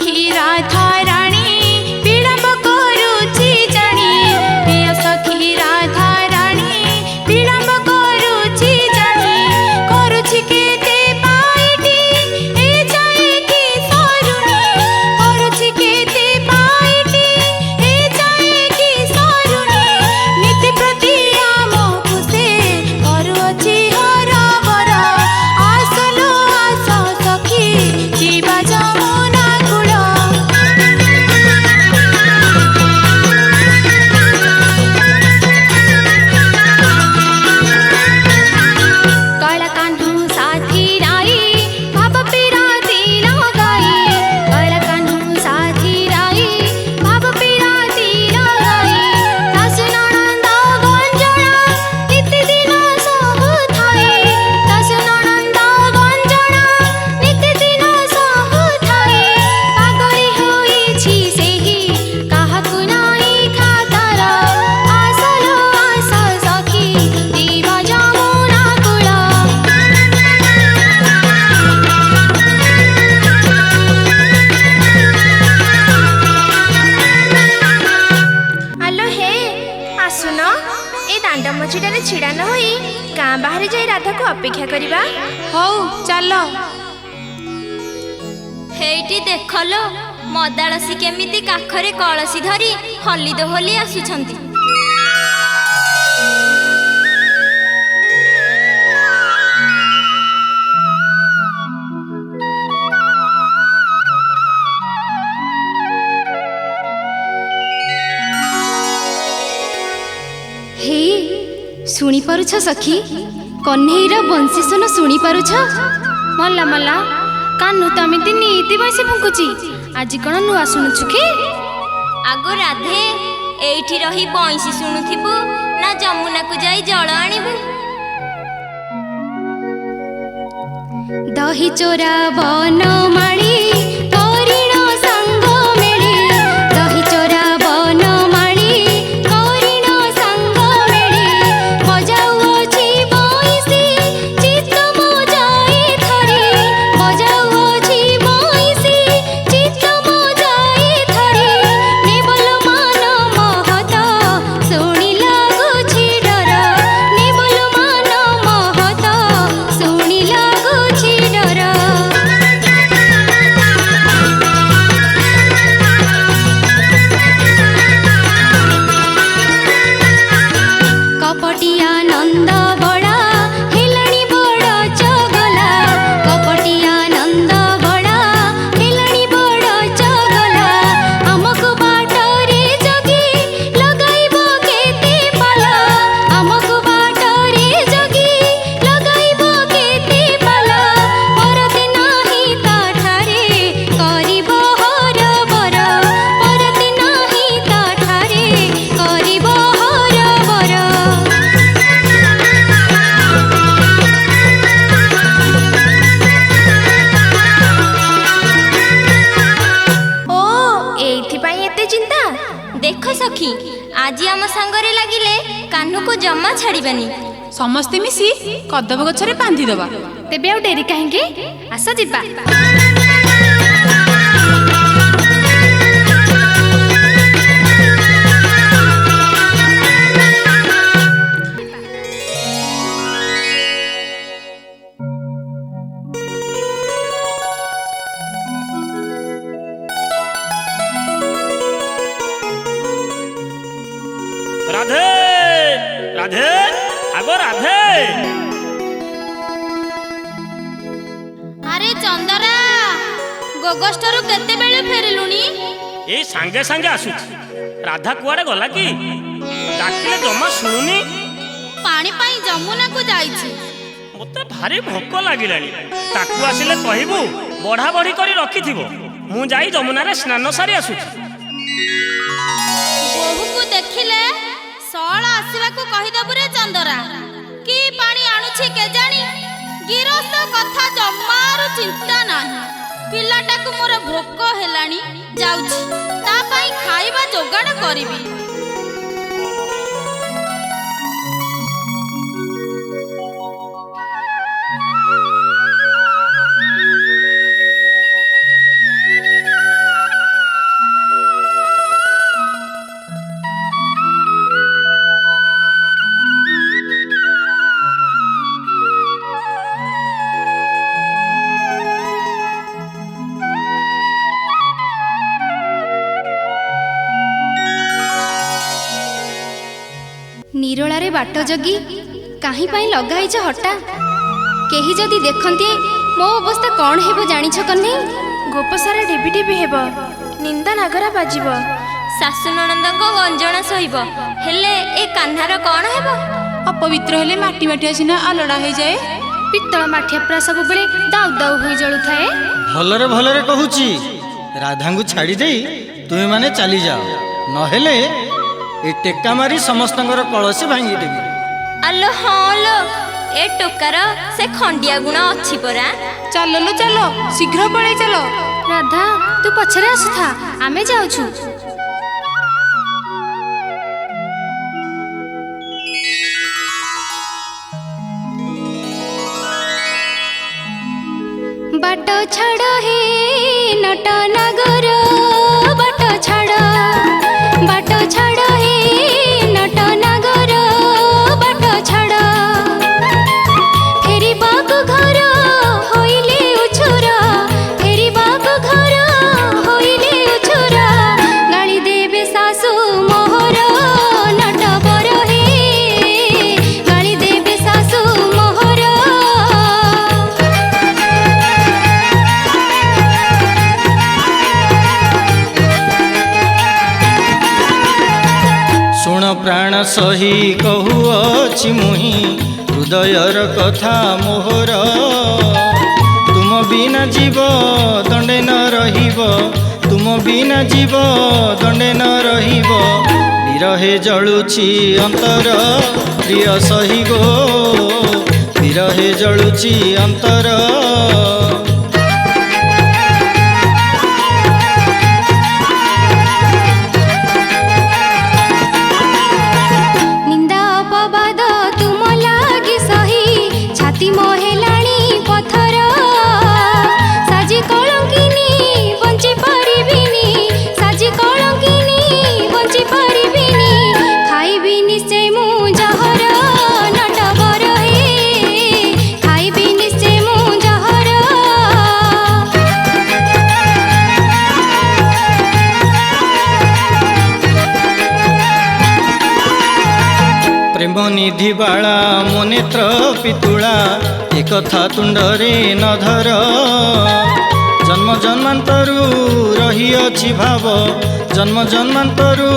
सखी राधा रानी विलम्ब करुछि जानी प्रिय सखी राधा रानी विलम्ब करुछि जानी करुछि केते पाइटी ए जाए कि सरुनी करुछि केते पाइटी ए जाए कि सरुनी नीति प्रति आमकु से करुछि हरा बरा आसलो आस सखी जीवा जमुना कूल काला कान्हू साथी राई भाव पिराती लगाई काला कान्हू साथी राई भाव पिराती लगाई सासु ननंद गंजना नित्य दिन सब थाई सासु ननंद गंजना नित्य दिन सब थाई पागली होइछि सेही काहाकु नाई खातार आसलो आस सखी जीवा जमुना कूल आलो हे आसुन ए दांड मझीटारे छिड़ा न होई गाँ बाहर जाई राधा को अपेक्षा करिबा। हौ चलो हेइटी देखलो मदाळसी केमिति काखरे कळसी धरी हली दोहली आसुछंती। हे शुणी पारुछ सखी कन्हैर बंशी सुन शुणी पारुछ मल्ला मल्ला कान्हू तो एमिति नीति बंसी फुंकुची आज कौन नुआ शुणुछु कि आगो राधे एइठी रही बंशी शुणुथिबु ना जमुना को जाई जल आनिबु। दही चोरा बनमाळी करिण संग मेळी दही चोरा बनमाळी करिण संग मेळी बजाउछि बंशी चित्त मोजाई धरी बजाउछि बंशी चित्त मोजाई धरी नेबल मान महत शुणी लागुछि डर नेबल मान महत शुणी लागुछि डर कपटिया नंद बड़ा हेलाणी बड़ चगला कपटिया नंद बड़ा हेलाणी बड़ चगला आमको बाटरे जगी लगाइब केते पाला आमको बाटरे जगी लगाइब केते पाला परते नाही ताठारे करिब हर बर परते नाही ताठारे करिब हर बर ओ एइथिपाई एते चिंता। देख सखी आज आम सांगरे लागिले कान्हू को जमा छाड़िबानी समस्ते मिसी कदब गछरे बांधी दबा। तेबे आउ डेरी काहेंगे आस जिबा। राधे राधे आगो राधे अरे चंदरा गोगस्टरू केते बेले फेरिलुनी ए सांगे सांगे आसु राधा कुआडे गला कि डाकिले जमा शुणुनी पानी पाई जमुना को जाईछि मते भारी भोक लागिलानी ताकू आसिले कहिबु बढा बढी करी रखिथिबो मु जाई जमुना रे स्नान सारी आसु बोहू को देखिले सळ आसीबा को कहिदबु रे चंदरा की पानी आणुछि के जानी गिरस्त कथा जम्मारू चिंता नाही पिलाटा को मोर भोक हेलानी जाउछि ता पाई खाइबा जोगाड़ करिबी। ନିରୋଳାରେ ବାଟ ଜଗି କାହିଁ ପାଇଁ ଲଗାଇଛ ହଟା? କେହି ଯଦି ଦେଖନ୍ତି ମୋ ଅବସ୍ଥା କ'ଣ ହେବ ଜାଣିଛ କହ୍ନେଇ? ଗୋପସାରା ଢିବି ଢିବି ହେବ, ନିନ୍ଦା ନାଗରା ବାଜିବ, ଶାଶୁ ନଣନ୍ଦଙ୍କ ଗଞ୍ଜଣା ସହିବ, ହେଲେ ଏ କାହ୍ନାର କ'ଣ ହେବ? ଅପବିତ୍ର ହେଲେ ମାଟି ମାଟିଆ ସିନା ଆଲୋଡ଼ା ହେଇଯାଏ। ପିତ୍ତଳ ମାଠିଆ ପୁରା ସବୁବେଳେ ଦାଉ ଦାଉ ହୋଇ ଜଳୁଥାଏ। ଭଲରେ ଭଲରେ କହୁଛି, ରାଧାଙ୍କୁ ଛାଡ଼ି ଦେଇ ତୁମେ ମାନେ ଚାଲିଯାଅ, ନହେଲେ ଏ ଟେକା ମାରି ସମସ୍ତଙ୍କର କଳସି ଭାଙ୍ଗିଦେବି। ଆଲୋ ହଁ ଲୋ, ଏ ଟୋକାର ସେ ଖଣ୍ଡିଆ ଗୁଣ ଅଛି ପରା। ଚାଲ ଲୋ ଚାଲ, ଶୀଘ୍ର ପଳେଇ ଚାଲ। ରାଧା ତୁ ପଛରେ ଆସୁଥା, ଆମେ ଯାଉଛୁ। ବାଟ ଛାଡ଼ ହେ ନଟ ନାଗର, ବାଟ ଛାଡ଼, ବାଟ ଛାଡ଼ ହେ ନଟ ନାଗର, ବାଟ ଛାଡ଼। ଫେରିବାକୁ ଘର ହୋଇଲେ ଉଛୁର, ଫେରିବାକୁ ଘର ହୋଇଲେ ଉଛୁର, ଗାଳି ଦେବେ ଶାଶୁ ମୋହର ନଟ ବର ହେ, ଗାଳି ଦେବେ ଶାଶୁ ମୋହର। ଶୁଣ ପ୍ରାଣ ସହି କହୁଅଛି ମୁହିଁ, ହୃଦୟର କଥା ମୋହର। ତୁମ ବିନା ଜୀବ ଦଣ୍ଡେ ନ ରହିବ, ତୁମ ବିନା ଜୀବ ଦଣ୍ଡେ ନ ରହିବ। ବିରହେ ଜଳୁଛି ଅନ୍ତର ପ୍ରିୟ ସହି ଗୋ, ବିରହେ ଜଳୁଛି ଅନ୍ତର। ନିନ୍ଦା ଅପବାଦ ତୁମ ଲାଗି ସହି, ଛାତି ମୋହେଲାଣି ପଥର। ସାଜି କଳଙ୍କିନୀ ବଞ୍ଚି ପାରିବିନି, ସାଜି କଳଙ୍କିନୀ ବଞ୍ଚି ପାରିବିନି। ଖାଇବିନି ସେ ମୁଁ ଜହର ନଟ ବର ହେ, ଖାଇବିନି ସେ ମୁଁ ଜହର। ପ୍ରେମ ନିଧି ବାଳା ମୋ ନେତ୍ର ପିତୁଳା, ଏକଥା ତୁଣ୍ଡରେ ନ ଧର। ଜନ୍ମ ଜନ୍ମାନ୍ତରୁ ରହିଅଛି ଭାବ, ଜନ୍ମ ଜନ୍ମାନ୍ତରୁ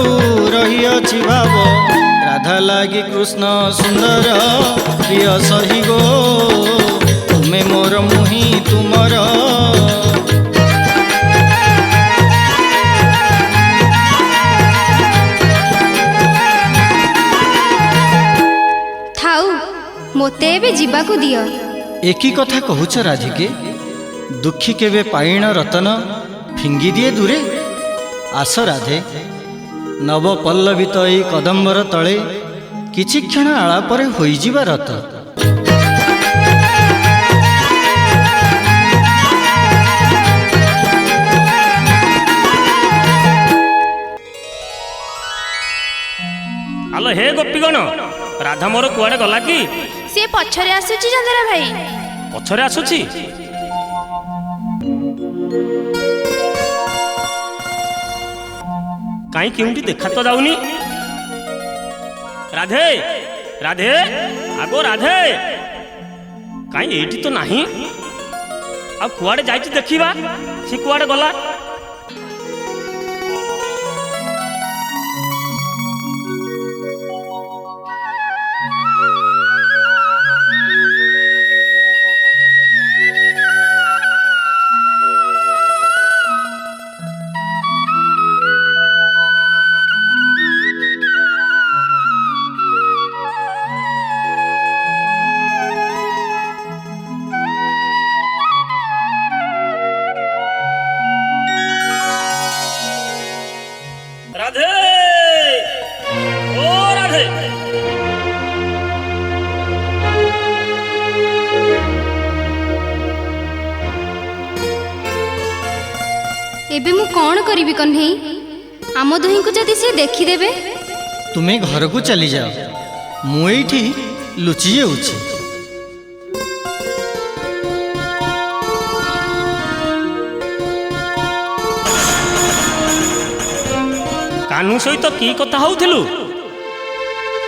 ରହିଅଛି ଭାବ। ରାଧା ଲାଗି କୃଷ୍ଣ ସୁନ୍ଦର ପ୍ରିୟ ସହି ଗୋ, ତୁମେ ମୋର ମୁହିଁ ତୁମର। ଥାଉ, ମୋତେ ଏବେ ଯିବାକୁ ଦିଅ। ଏକି କଥା କହୁଛ ରାଧିକେ? ଦୁଃଖୀ କେବେ ପାଇଣ ରତନ ଫିଙ୍ଗି ଦିଏ ଦୂରେ। ଆସ ରାଧେ, ନବ ପଲ୍ଲବିତ ଏଇ କଦମ୍ବର ତଳେ କିଛି କ୍ଷଣ ଆଳାପରେ ହୋଇଯିବା ରତ। ଆଲୋ ହେ ଗୋପୀଗଣ, ରାଧା ମୋର କୁଆଡ଼େ ଗଲା କି? ସିଏ ପଛରେ ଆସୁଛି ଚନ୍ଦରା ଭାଇ। ପଛରେ ଆସୁଛି? କାହିଁ କେଉଁଠି ଦେଖା ତ ଯାଉନି। ରାଧେ, ରାଧେ, ଆଗୋ ରାଧେ, କାହିଁ ଏଇଠି ତ ନାହିଁ। ଆଉ କୁଆଡ଼େ ଯାଇଛି ଦେଖିବା, ସେ କୁଆଡ଼େ ଗଲା। রাধে, ও রাধে। ଏବେ ମୁଁ କ'ଣ କରିବି କହ୍ନେଇ? ଆମ ଦୁହିଁଙ୍କୁ ଯଦି ସେ ଦେଖିଦେବେ? ତୁମେ ଘରକୁ ଚାଲିଯାଅ, ମୁଁ ଏଇଠି ଲୁଚି ଯାଉଛି। କାହ୍ନୁ ସହିତ କି କଥା ହଉଥିଲୁ?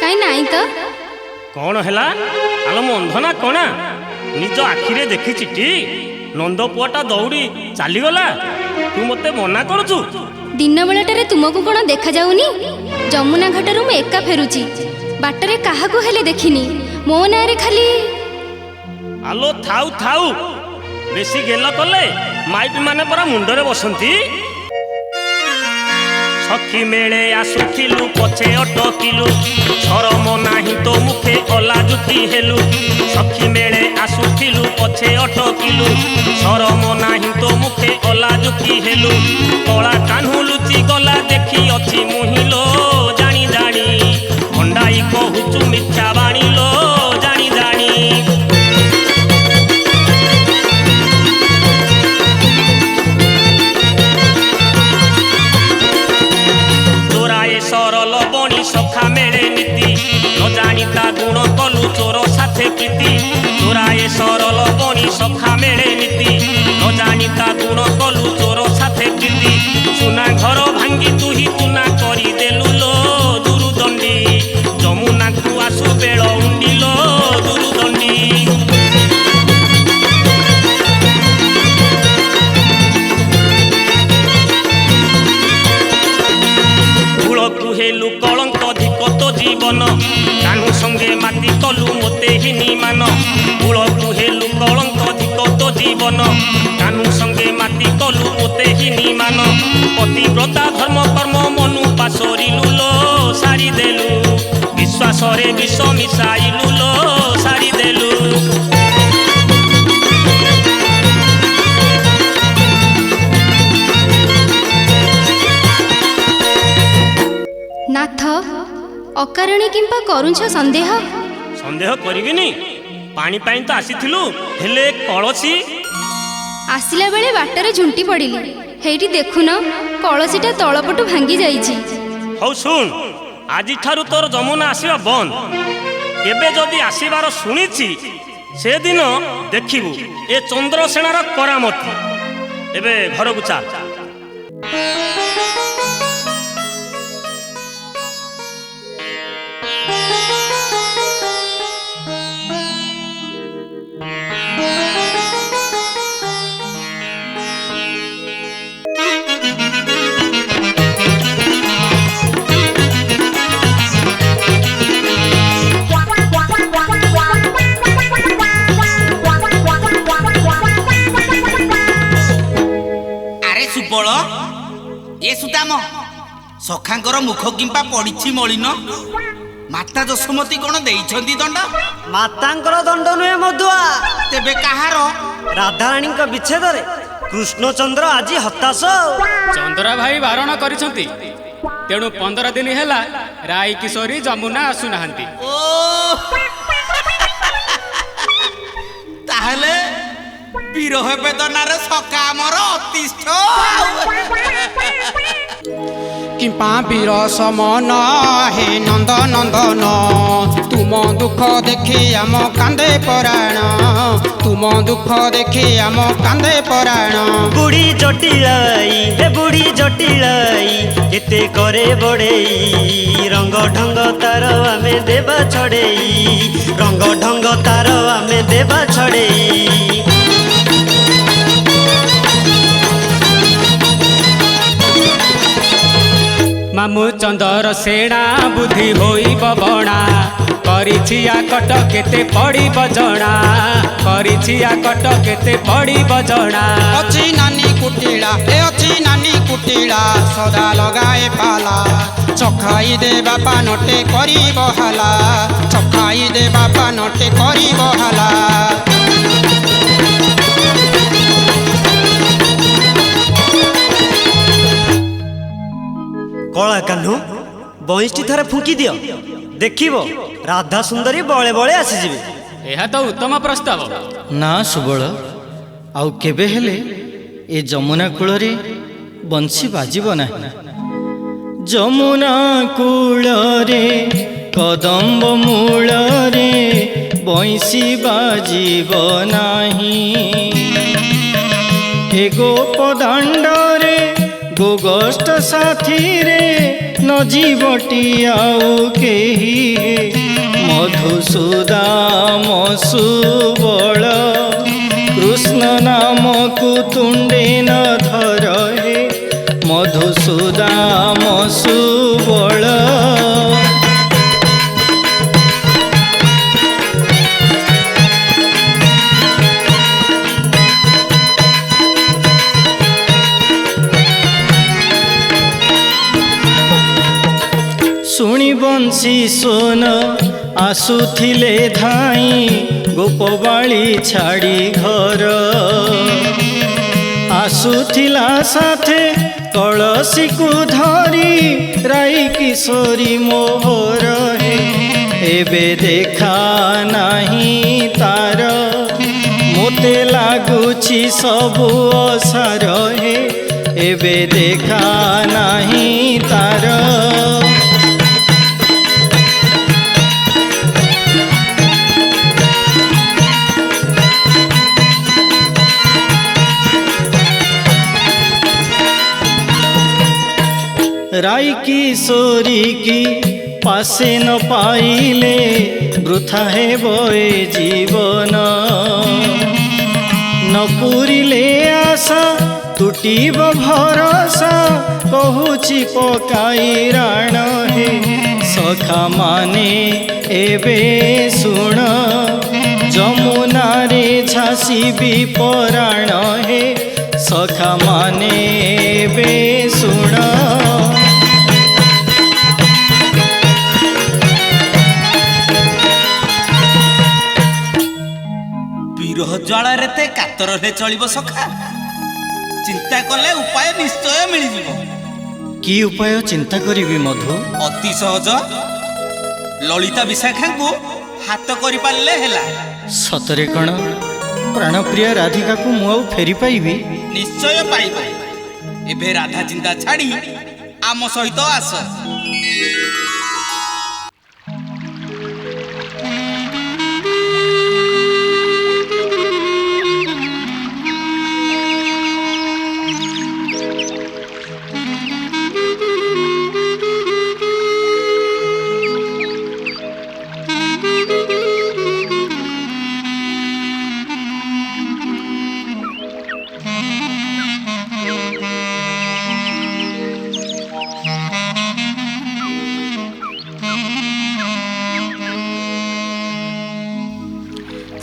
କାଇଁ ନାଇଁ ତ। କ'ଣ ହେଲା ଆଲୋ ମୁଁ ଅନ୍ଧ ନା କଣା? ନିଜ ଆଖିରେ ଦେଖିଚିଟି ନନ୍ଦ ପୁଅଟା ଦୌଡ଼ି ଚାଲିଗଲା, ତୁ ମୋତେ ମନା କରୁଛୁ? ଦିନ ବେଳାଟାରେ ତୁମକୁ କ'ଣ ଦେଖାଯାଉନି? ଯମୁନା ଘାଟରୁ ମୁଁ ଏକା ଫେରୁଛି, ବାଟରେ କାହାକୁ ହେଲେ ଦେଖିନି। ମୋ ନାଁରେ ଖାଲି ଆଲୋ ଥାଉ ଥାଉ, ବେଶୀ ଗେଲ କଲେ ମାଇପି ମାନେ ପରା ମୁଣ୍ଡରେ ବସନ୍ତି। ସଖୀ ମେଳେ ଆସୁଥିଲୁ ପଛେ ଅଟକିଲୁ, ଶରମ ନାହିଁ ତୋ ମୁଖେ ଅଲାଜୁକି ହେଲୁ। ସଖୀ ମେଳେ ଆସୁଥିଲୁ ପଛେ ଅଟକିଲୁ, ଶରମ ନାହିଁ ତୋ ମୁଖେ ଅଲାଜୁକି ହେଲୁ। କଳା କାହ୍ନୁ ଲୁଚି ଗଲା ଦେଖି ଅଛି ମୁହିଁଲୋ ଜାଣି ଜାଣି, ଭଣ୍ଡାଇ କହୁଛୁ ମିଥ୍ୟା ବାଣିଲୋ ଜାଣି ଜାଣି। ସରଲ ବଣି ସଖା ମେଳେ ନୀତି, ନ ଜାଣି ତା ଗୁଣ କଲୁ ଚୋର ସାଥେ ପ୍ରୀତି। ଚୋରାଏ ସରଲ ବଣି ସଖା ମେଳେ ନୀତି, ନ ଜାଣି ତା ଗୁଣ କଲୁ ଚୋର ସାଥେ ପ୍ରୀତି। ସୁନା ଘର ଭାଙ୍ଗି ତୁହି ତୁନା କରିଦେଲୁ ଲୋ ଦୁରୁଦଣ୍ଡୀ, ଯମୁନାକୁ ଆସୁ ବେଳ ଉଣ୍ଡିଲୋ ଦୁରୁଦଣ୍ଡୀ। ହେଲୁ କଳଙ୍କ ଧିକ ତୋ ଜୀବନ, କାହ୍ନୁ ସଙ୍ଗେ ମାତି କଲୁ ମୋତେ ହିନି ମାନ। କୂଳକୁ ହେଲୁ କଳଙ୍କ ଧିକ ତୋ ଜୀବନ, କାହ୍ନୁ ସଙ୍ଗେ ମାତି କଲୁ ମୋତେ ହିନି ମାନ। ପତିବ୍ରତା ଧର୍ମ କର୍ମ ମନୁ ପାଶୋରିଲୁ ଲୋ ସାରିଦେଲୁ, ବିଶ୍ୱାସରେ ବିଷ ମିଶାଇଲୁ ଲୋ ସାରିଦେଲୁ। ନାଥ, ଅକାରଣୀ କିମ୍ବା କରୁଛ ସନ୍ଦେହ? ସନ୍ଦେହ କରିବିନି, ପାଣି ପାଇଁ ତ ଆସିଥିଲୁ, ହେଲେ କଳସୀ? ଆସିଲା ବେଳେ ବାଟରେ ଝୁଣ୍ଟି ପଡ଼ିଲି, ହେଇଠି ଦେଖୁନ କଳସୀଟା ତଳପଟୁ ଭାଙ୍ଗି ଯାଇଛି। ହଉ ଶୁଣ, ଆଜିଠାରୁ ତୋର ଯମୁନା ଆସିବା ବନ୍ଦ। କେବେ ଯଦି ଆସିବାର ଶୁଣିଛି ସେଦିନ ଦେଖିବୁ ଏ ଚନ୍ଦ୍ରସେଣାର କରାମତି। ଏବେ ଘରକୁ ଚାଲ। ଏ ସୁଦାମ, ସଖାଙ୍କର ମୁଖ କିମ୍ବା ପଡ଼ିଛି ମଳିନ, ମାତା ଯଶୋମତୀ କ'ଣ ଦେଇଛନ୍ତି ଦଣ୍ଡ? ମାତାଙ୍କର ଦଣ୍ଡ ନୁହେଁ ମଧୁଆ, ତେବେ କାହାର? ରାଧାରାଣୀଙ୍କ ବିଚ୍ଛେଦରେ କୃଷ୍ଣଚନ୍ଦ୍ର ଆଜି ହତାଶ। ଚନ୍ଦ୍ରା ଭାଇ ବାରଣ କରିଛନ୍ତି, ତେଣୁ 15 ଦିନ ହେଲା ରାଇ କିଶୋରୀ ଯମୁନା ଆସୁନାହାନ୍ତି। ଓ ତାହେଲେ ବିରହ ବେଦନାରେ ସଖା ଆମର ଅତିଷ୍ଠ। কিম্পা বীর সমন হে নন্দ নন্দন, তুম দুঃখ দেখি আম কান্দে পরাণ, তুম দুঃখ দেখি আম কান্দে পরাণ। বুড়ি জটিলাই হে বুড়ি জটিলাই, কেতে করে বড়েই, রঙ্গ ঢঙ্গ তার আমি দেবা ছড়েই, রঙ্গ ঢঙ্গ তার আমি দেবা ছড়েই। মামু চন্দর সেনা বুদ্ধি হইব বণা, କରିଛି ଆକଟ କେତେ ପଡ଼ିବ ଜଣା, କରିଛି ଆକଟ କେତେ ପଡ଼ିବ ଜଣା। ଅଛି ନାନୀ କୁଟିଳା ଏ ଅଛି ନାନୀ କୁଟିଳା, ସଦା ଲଗାଏ ପାଲା, ଚଖାଇ ଦେ ବାପା ନଟେ କରିବ ହେଲା, ଚଖାଇ ଦେ ବାପା ନଟେ କରିବ ହେଲା। କଳା କାହ୍ନୁ, ବଇଁଶଟି ଥରେ ଫୁଙ୍କି ଦିଅ, ଦେଖିବ ରାଧା ସୁନ୍ଦରୀ ବଳେ ବଳେ ଆସିଯିବେ। ଏହା ତ ଉତ୍ତମ ପ୍ରସ୍ତାବ। ନା ସୁବଳ, ଆଉ କେବେ ହେଲେ ଏ ଯମୁନା କୂଳରେ ବଂଶୀ ବାଜିବ ନାହିଁ। ଯମୁନା କୂଳରେ କଦମ୍ବ ମୂଳରେ ବଂଶୀ ବାଜିବ ନାହିଁ। ଏ ଗୋପ ଦାଣ୍ଡରେ गो गोष्ठ साथी रे न जीवटी आउ केही मधुसूदाम सुबल कृष्ण नाम को तुंडे न धर हे मधुसूदाम सुबल। शुणी बंशी सोन आसुथिले धाई गोपबाड़ी छाड़ी घर आसुथिला साथे कलसी को धरी राई किशोरी मोहर हे एबे देखा नहीं तार मोते लागुची सबु असार हे एबे देखा नहीं तार। राई किशोरी की पासे न पाइले वृथा है बोए जीवन न पूरिले आशा टूटीब भरोसा कहूची पकाई राण हे सखा माने एबे सुण जमुना रे झांसी भी पराण हे सखा माने एबे सुण। विरह ज्वाला ते कातर रे चलिब सखा चिंता कले उपाय निश्चय मिल जिवो। की उपाय चिंता करिवि मधु? अति सहज ललिता विशाखा को हाथ करि पाले हेला। सतरे कण प्राणप्रिय राधिका को मु फेरी पाइबि? निश्चय पाइबो। एबे राधा चिंता छाड़ी आम सहित आस।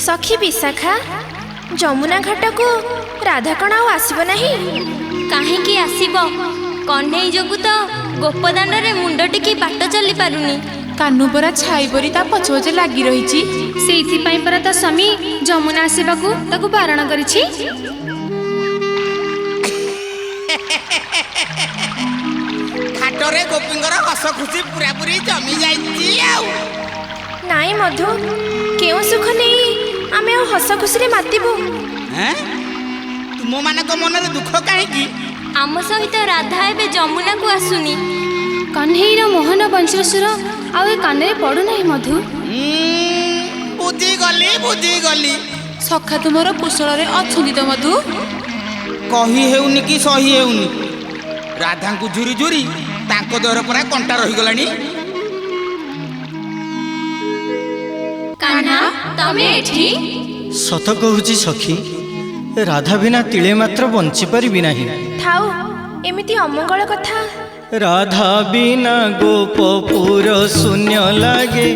सखी विशाखा जमुना घाट को राधा कण आसब नहीं? काहेकि आसीब कन्हई जोगु तो गोपदान रे मुंड टिकी बाट चली पारुनी। कानू परा छाई परी ता पछपछे लागी रहिछि सेइथि पई परा ता स्वामी जमुना आसीबाकू ताकू बारण करिछि। घाटरे गोपींगर हस खुशी पूरा पूरी जमी जाइछि आउ। नाई मधु केउ सुख नहीं आमे हस खुशी रे मातिबो। हैं तुम माने को मन रे दुख काहे की? आम सहित राधा एबे जमुना को आसुनी। कन्हईर मोहन वंशर आउ ए कान रे पड़ु नहीं मधु। बुझी गली सखा तुमर कुशल रे अछुनी तो मधु? कही हेउनी कि सही हेउनी राधा को झुरी झुरी तांको देहर परा कंटा रही गलानी। कान्हा तमे एठी? सत कहूची सखी राधा बिना तिले मात्र बंची पारिबि नाही। थाउ एमिति अमंगल कथा। राधा बिना गोपपुर शून्य लागे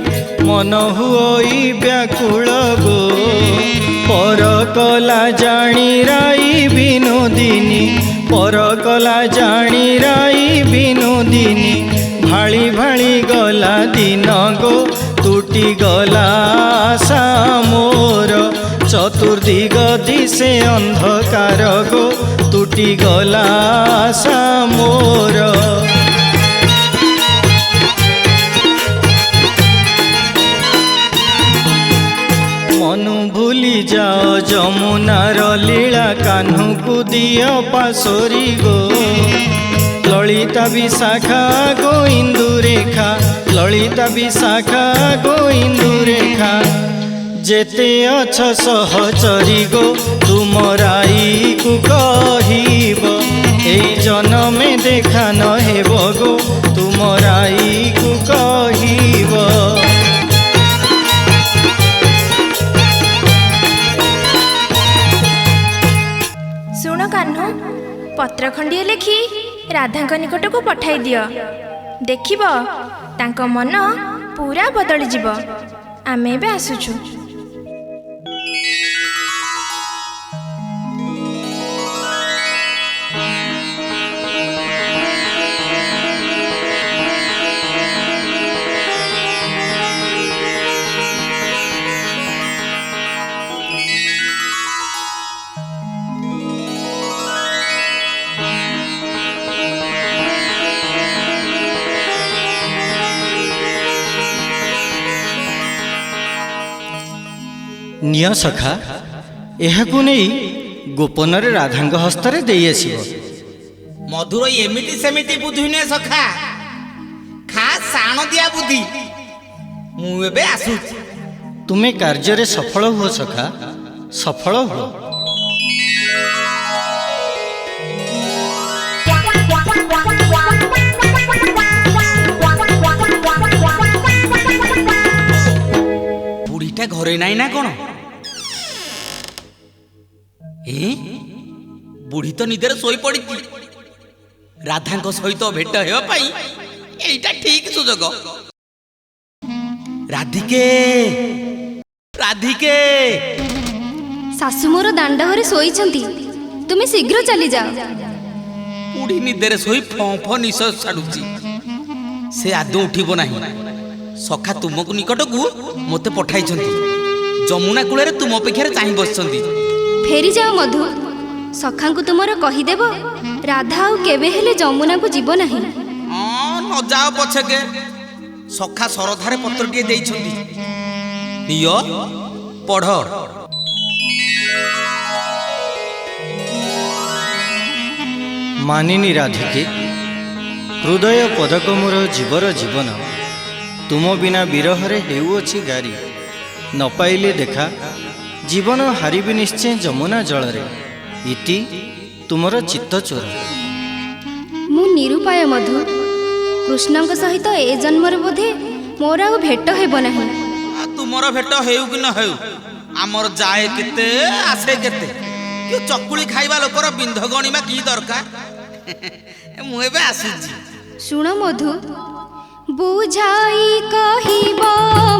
मन हुई व्याकुल गो पर कला जानी राई विनोदिनी पर कला जानी राई विनोदिनी भाली भाली गला दिन गो टूटी गला आशा मोर चतुर्दिग दिशे अंधकार गो टूटी गला आशा मोर। मनु भूली जाओ जमुनार लीला कान्हू को दियो पासोरी गो ललिता विशाखा गो इंदुरेखा ललिता विशाखा गो इंदुरेखा जेते अछ सहचरी गो तुम राई को कहिब এই জনমে দেখা নহেব গো তুম রাইକୁ କହିବ। ଶୁଣ କାହ୍ନୁ, ପତ୍ର ଖଣ୍ଡିଏ ଲେଖି ରାଧାଙ୍କ ନିକଟକୁ ପଠାଇ ଦିଅ। ଦେଖିବ ତାଙ୍କ ମନ ପୁରା ବଦଳିଯିବ। ଆମେ ଏବେ ଆସୁଛୁ। ନିଅ ସଖା, ଏହାକୁ ନେଇ ଗୋପନରେ ରାଧାଙ୍କ ହସ୍ତରେ ଦେଇ ଆସିବ। ମଧୁର ଏମିତି ସେମିତି ବୁଦ୍ଧି ନୁହେଁ ସଖା, ଖାସ୍ ସାଣ ଦିଆ ବୁଦ୍ଧି। ମୁଁ ଏବେ ଆସୁଛି। ତୁମେ କାର୍ଯ୍ୟରେ ସଫଳ ହୁଅ ସଖା, ସଫଳ ହୁଅ। ବୁଢ଼ୀଟା ଘରେ ନାହିଁ ନା କଣ? ବୁଢ଼ୀ ତ ନିଦରେ ଶୋଇପଡ଼ିଛି। ରାଧାଙ୍କ ସହିତ ଭେଟ ହେବା ପାଇଁ ଏଇଟା ଠିକ ସୁଯୋଗ। ରାଧିକେ, ରାଧିକେ। ଶାଶୁ ମୋର ଦାଣ୍ଡ ଘରେ ଶୋଇଛନ୍ତି, ତୁମେ ଶୀଘ୍ର ଚାଲିଯାଅ। ବୁଢ଼ୀ ନିଦରେ ଶୋଇ ଫଁ ଫଁ ନିଶ୍ୱାସ ଛାଡୁଛି। ସେ ଆଦୌ ଉଠିବ ନାହିଁ। ସଖା ତୁମକୁ ନିକଟକୁ ମୋତେ ପଠାଇଛନ୍ତି। ଯମୁନା କୂଳରେ ତୁମ ଅପେକ୍ଷାରେ ଚାହିଁ ବସିଛନ୍ତି। ଫେରିଯାଅ ମଧୁ, ସଖାଙ୍କୁ ତୁମର କହିଦେବ ରାଧା ଆଉ କେବେ ହେଲେ ଯମୁନାକୁ ଯିବ ନାହିଁ। ନ ଯାଅ ପଛକେ, ସଖା ଶରଧାରେ ପତ୍ରଟିଏ ଦେଇଛନ୍ତି। ନିଅ, ପଢ଼। ମାନିନୀ ରାଧିକେ, ହୃଦୟ ପଦକ ମୋର ଜୀବର ଜୀବନ। ତୁମ ବିନା ବିରହରେ ହେଉଅଛି ଗାରି। ନ ପାଇଲେ ଦେଖା, ଜୀବନ ହାରିବି ନିଶ୍ଚୟ ଯମୁନା ଜଳରେ। ଇତି ତୁମର ଚିତ୍ତ ଚୋର। ମୁଁ ନିରୁପାୟ ମଧୁ, କୃଷ୍ଣଙ୍କ ସହିତ ଏ ଜନ୍ମରେ ବୋଧେ ମୋର ଆଉ ଭେଟ ହେବ ନାହିଁ। ତୁମର ଭେଟ ହେଉ କି ନ ହେଉ, ଆମର ଯାଏ କେତେ ଆସେ କେତେ। ଚକୁଳି ଖାଇବା ଲୋକର ବିନ୍ଧ ଗଣିବା କି ଦରକାର। ମୁଁ ଏବେ ଆସୁଛି। ଶୁଣ ମଧୁ, ବୁଝାଇ କହିବ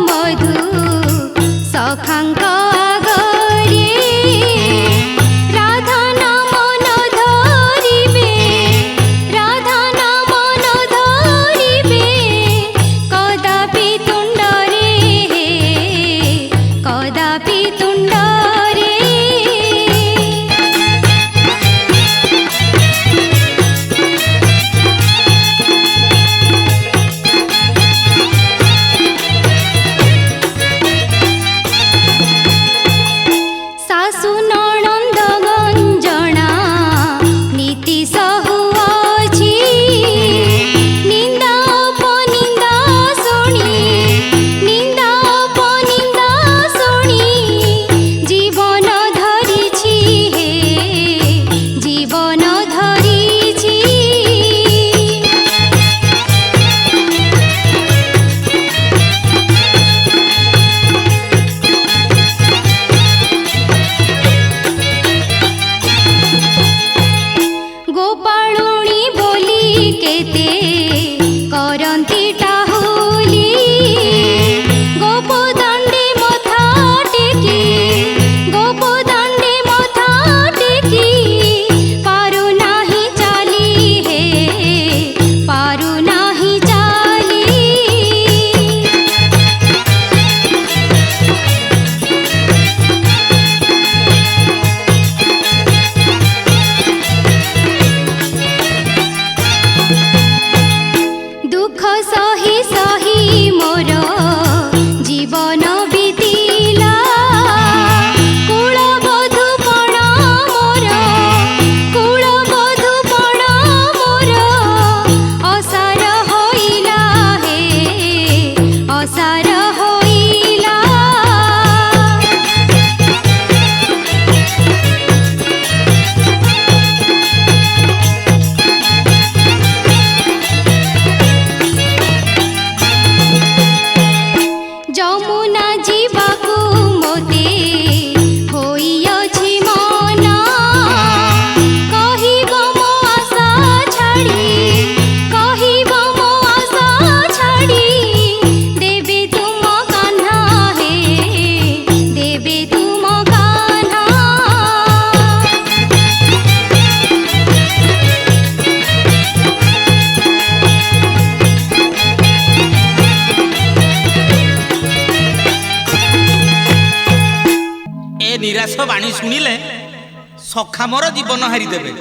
ମଧୁ ସଖାଙ୍କ ଆଗରେ, ରାଧା ନାମ ନ ଧରିବେ, ରାଧା ନାମ ନ ଧରିବେ, କଦାପି ତୁଣ୍ଡରେ, କଦାପି ତୁଣ୍ଡରେ। ଶାଶୁ ନଣନ୍ଦ ଗଞ୍ଜଣା ନୀତି ସହୁଅଛି, ନିନ୍ଦା ଅପନିନ୍ଦା ଶୁଣି, ନିନ୍ଦା ଅପନିନ୍ଦା ଶୁଣି, ଜୀବନ ଧରିଛି ହେ, ଜୀବନ ଧରିଛି। ଗୋପାଳୁଣୀ ବୋଲି କେତେ କରନ୍ତି ଟାହୁଲି, ଗୋପଦାଣ୍ଡେ ମଥା ଟେକି, ଗୋପଦାଣ୍ଡେ ମଥା ଟେକି, ପାରୁନାହିଁ ଚାଲି ହେ, ପାରୁନାହିଁ ଚାଲି। ନିରାଶ ବାଣୀ ଶୁଣିଲେ ସଖା ମୋର ଜୀବନ ହାରିଦେବେ।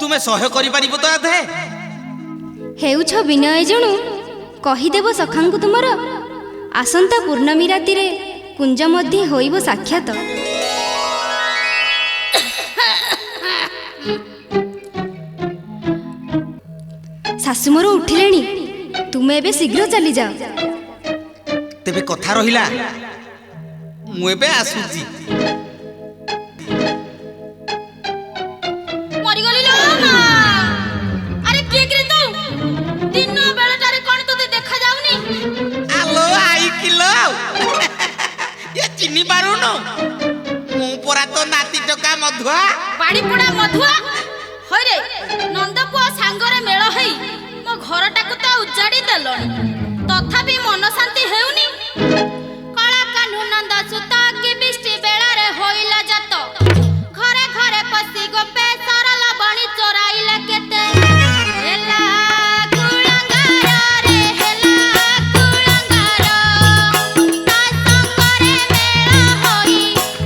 ତୁମେ ସହ୍ୟ କରିପାରିବ ତ ଆଧେ? ହେଉଛ ବିନୟ ଜଣୁ କହିଦେବ ସଖାଙ୍କୁ ତୁମର ଆସନ୍ତା ପୂର୍ଣ୍ଣମୀ ରାତିରେ କୁଞ୍ଜ ମଧ୍ୟ ହୋଇବ ସାକ୍ଷାତ। ଶାଶୁ ମୋର ଉଠିଲେଣି, ତୁମେ ଏବେ ଶୀଘ୍ର ଚାଲିଯାଅ। ତେବେ କଥା ରହିଲା, ମୁଁ ଏବେ ଆସୁଛି। ମରିଗଲି ଲୋ ମା। ଆରେ କିଏ କିରେ ତୁ? ଦିନ ବେଳଟାରେ କଣ ତତେ ଦେଖା ଯାଉନି? ଆଲୋ ଆଇ କିଲୋ ଏ ଚିହ୍ନି ପାରୁନୁ? ମୁଁ ପରା ତ ନାତି ଟୋକା ମଧୁଆ। ବାଡ଼ି ପୋଡ଼ା ମଧୁଆ ହଇରେ ନନ୍ଦପୁଅ ସାଙ୍ଗରେ ମେଳ ହେଇ ମୋ ଘରଟାକୁ ତ ଉଜାଡ଼ି ଦେଲଣି, ତଥାପି ମନ ଶାନ୍ତି ହେଉନି। କଳା କାହ୍ନୁ ନନ୍ଦ ସୁତ କି ବୃଷ୍ଟି ବେଳାରେ ହୋଇଲା ଜାତ, ଘରେ ଘରେ ପଶି ଗୋପେ ସରଲ ବଣି ଚୋରାଇଲେ କେତେ। ହେଲା କୁଳଙ୍ଗାର ରେ ହେଲା କୁଳଙ୍ଗାର, ତା ସଙ୍ଗରେ ମେଳ ହୋଇ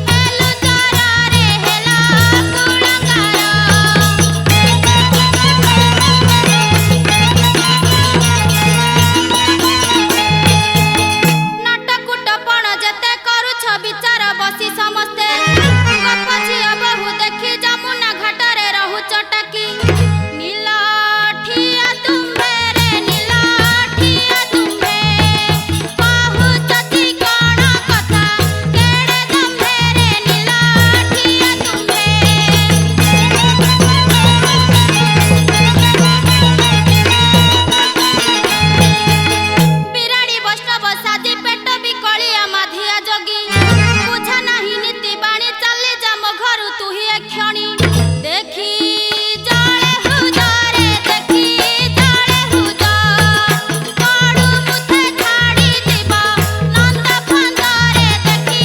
ହେଲୁ ଚରରେ ହେଲା କୁଳଙ୍ଗାର। ନାଟକୁଟ ପଣ ଯେତେ କରୁଛ ବିଚାର ବସି ସମସ୍ତେ, ଗପ ଝିଅ ବହୁ ଦେଖି ଯମୁନା ଘାଟରେ ରହୁଛ ଟାକି। ନୀଳ ଠିଆ ତୁମ୍ଭେ ରେ ନୀଳ ଠିଆ ତୁମ୍ଭେ, କହୁଚତି କଣ କଥା କେଡ଼େ ଦମ୍ଭେ ରେ ନୀଳ ଠିଆ ତୁମ୍ଭେ। ବିରାଡ଼ି ବୈଷ୍ଣବ ସାଜି ପେଟ ବିକଳିଆ ମାଧିଆ ଯୋଗୀ, ବୁଝା ନାହିଁ ନୀତି ବାଣୀ ଚାଲି ଯା ମୋ ଘରୁ ତୁହି ଏ କ୍ଷଣି। ଦେଖି ଜଳେ ହୁଜରେ ଦେଖି ଜଳେ ହୁଜ, ପଡୁ ମୁଥେ ଛାଡ଼ି ଯିବ ନନ୍ଦ ଫନ୍ଦରେ ଦେଖି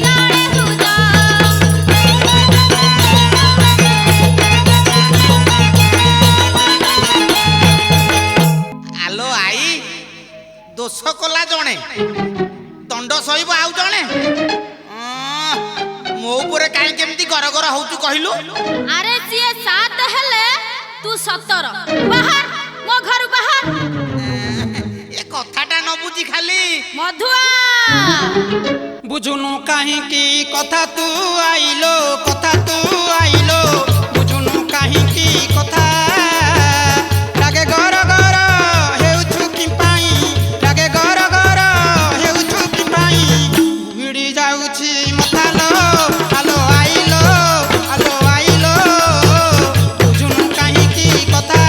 ଜଳେ ହୁଜ। ଆଲୋ ଆଇ, ଦୋଷ କଲା ଜଣେ, ଦଣ୍ଡ ସହିବ ଆଉ ଜଣେ। ମୋ ଉପରେ କାହିଁ କେମିତି ଗରଗର ହଉଛୁ କହିଲୁ? ଆରେ ସିଏ 7 ହେଲେ ତୁ 17, ବାହାର ମୋ ଘରୁ ବାହାର। ଏ କଥାଟା ନ ବୁଝି ଖାଲି ମଧୁଆ ବୁଝୁନୁ କାହିଁକି କଥା ତୁ ଆଇଲୋ, କଥା ତୁ ଆଇଲୋ, ବୁଝୁନୁ କାହିଁକି କଥା। ରାଗେ ଗର ଗର ହେଉଛୁ କି ପାଇଁ, ରାଗେ ଗର ଗର ହେଉଛୁ କି ପାଇଁ। ଭିଡ଼ି ଯାଉଛି ମଥାଲୋ, ଆଲୋ ଆଇଲୋ, ଆଲୋ ଆଇଲୋ, ବୁଝୁନୁ କାହିଁକି କଥା।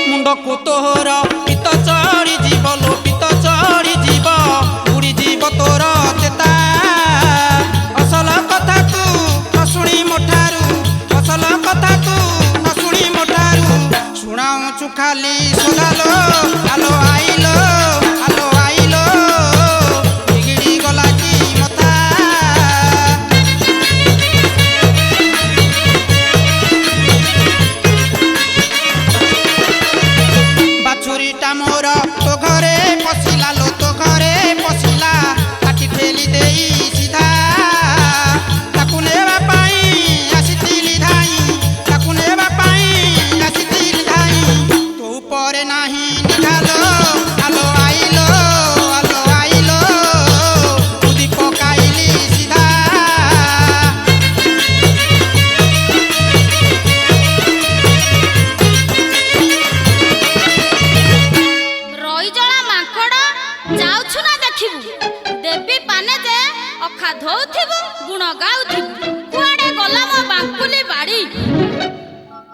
ମୁଣ୍ଡକୁ ତୋର ପିତ ଚଢ଼ି ଯିବ ଲୋ, ପିତ ଚଢ଼ି ଯିବ, ଉଡ଼ିଯିବ ତୋର ଚେତା। ଅସଲ କଥା ତୁ ନ ଶୁଣି ମୋଠାରୁ, ଅସଲ କଥା ତୁ ନ ଶୁଣି ମୋଠାରୁ, ଶୁଣାଉଛୁ ଖାଲି ସୋଧାଲୋ, ଆଲୋ ଆଇଲୋ, ଆଲୋ ଆଇଲୋ, ବିଗିଡ଼ି ଗଲା କି ମଥା। ବାଛୁରୀଟା ମୋର ତୋ ଘରେ ପଶିଲା ଲୋ, ତୋ ଘରେ ପଶିଲା, କାଟି ଠେଲି ଦେଇ ସିଧା। ତାକୁ ନେବା ପାଇଁ ଆସିଥିଲି ଧାଇଁ, ତାକୁ ନେବା ପାଇଁ ଆସିଥିଲି ଧାଇଁ। ତୋ ଉପରେ ନାହିଁ ନିଘାଲୋ, ଆଲୋ ଆଇଲୋ, ଆଲୋ ଆଇଲୋ, ଉଦି ପକାଇଲି ସିଧା। ରଇଜଳା ମାଙ୍କଡ଼ ଯାଉଛୁ ନା ଦେଖିବୁ, ଦେବୀ ପାନେ ଯେ ଅଖା ଧୋଉଥିବୁ ଗୁଣ ଗାଉଥିବୁ। କୁଆଡ଼େ ଗଲା ମୋ ବାଙ୍କୁଲି ବାଡ଼ି?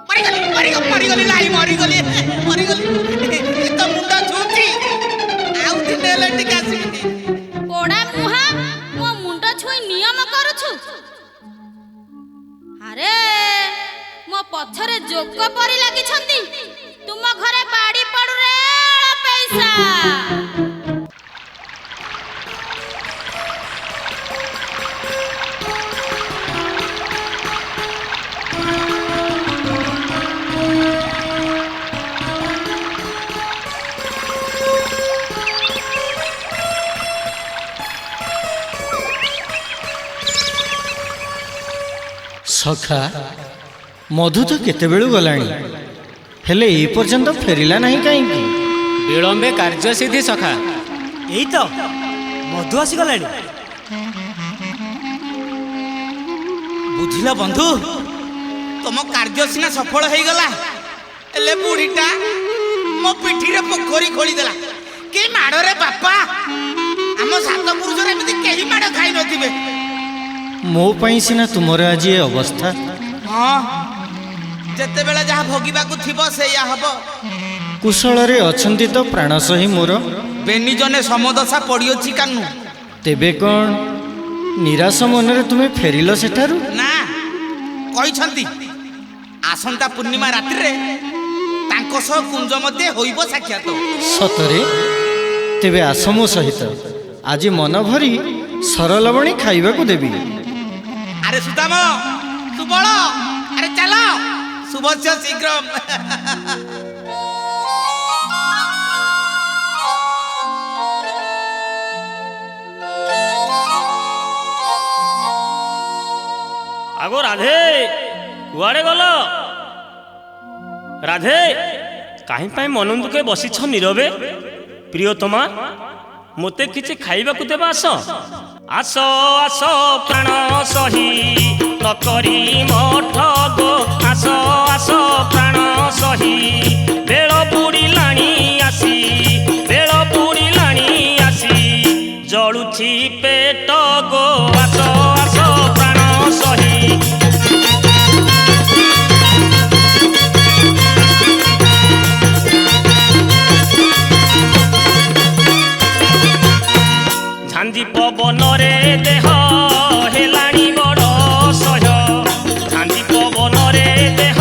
ମରିଗଲି ମରିଗଲି ମରିଗଲି লাই ମରିଗଲି ମରିଗଲି। ଏ ତ ମୁଣ୍ଡ ଛୁଉଁଛି, ଆଉ ଦିନେ ହେଲେ ଟିକେ ଆସିବି। ପୋଡ଼ା ମୁହାଁ ମୋ ମୁଣ୍ଡ ଛୁଇଁ ନିୟମ କରୁଛୁ? ଆରେ ମୋ ପଛରେ ଯୋଗ ପରି ଲାଗିଛନ୍ତି, ତୁମ ଘରେ ବାଡ଼ି ପଡୁ ରେ ପଇସା। ସଖା ମଧୁ ତ କେତେବେଳୁ ଗଲାଣି, ହେଲେ ଏ ପର୍ଯ୍ୟନ୍ତ ଫେରିଲା ନାହିଁ କାହିଁକି? ବିଳମ୍ବେ କାର୍ଯ୍ୟ ସିଦ୍ଧି ସଖା। ଏଇ ତ ମଧୁ ଆସିଗଲାଣି। ବୁଝିଲ ବନ୍ଧୁ, ତମ କାର୍ଯ୍ୟ ସିନା ସଫଳ ହେଇଗଲା, ହେଲେ ବୁଢ଼ୀଟା ମୋ ପିଠିରେ ପୋଖରୀ ଖୋଳିଦେଲା। କି ମାଡ଼ରେ ବାପା! ଆମ ସାତ ପୁରୁଷରେ ଏମିତି କେହି ମାଡ଼ ଖାଇ ନଥିବେ। ମୋ ପାଇଁ ସିନା ତୁମର ଆଜି ଏ ଅବସ୍ଥା। ହଁ, ଯେତେବେଳେ ଯାହା ଭୋଗିବାକୁ ଥିବ ସେଇଆ ହବ। କୁଶଳରେ ଅଛନ୍ତି ତ ପ୍ରାଣ ସହି ମୋର। ବେନି ଜନେ ସମଦଶା ପଡ଼ିଅଛି କାନୁ। ତେବେ କ'ଣ ନିରାଶ ମନରେ ତୁମେ ଫେରିଲ ସେଠାରୁ? ନା, କହିଛନ୍ତି ଆସନ୍ତା ପୂର୍ଣ୍ଣିମା ରାତିରେ ତାଙ୍କ ସହ କୁଞ୍ଜ ମଧ୍ୟ ହୋଇବ ସାକ୍ଷାତ। ସତରେ? ତେବେ ଆସ ମୋ ସହିତ, ଆଜି ମନ ଭରି ସରଲବଣୀ ଖାଇବାକୁ ଦେବି। ଆରେ ସୁଦାମ, ସୁବଳ, ଆରେ ଚାଲ, ଶୁଭସ୍ୟ ଶୀଘ୍ର। আগো রাধে, কুয়াড়ে গল? রাধে, কাহি পাই মন দুঃখে বসিছ নীরবে? প্রিয়তমা, মতে কিছু খাইবাকু দেবা। আস আস আস প্রাণ সহি নকরি মঠ গো। আস আস প্রাণ সহি, বেଳ বুড়িলাଣି আসি, বেଳ বুড়িলাଣି আসি, জলুছি পেট গো। আস আস প্রাণ সহি। ঝাঞ্জি পবনরে দেহ হেলানি বড় সহ্য, ঝাঞ্জি পবনরে দেহ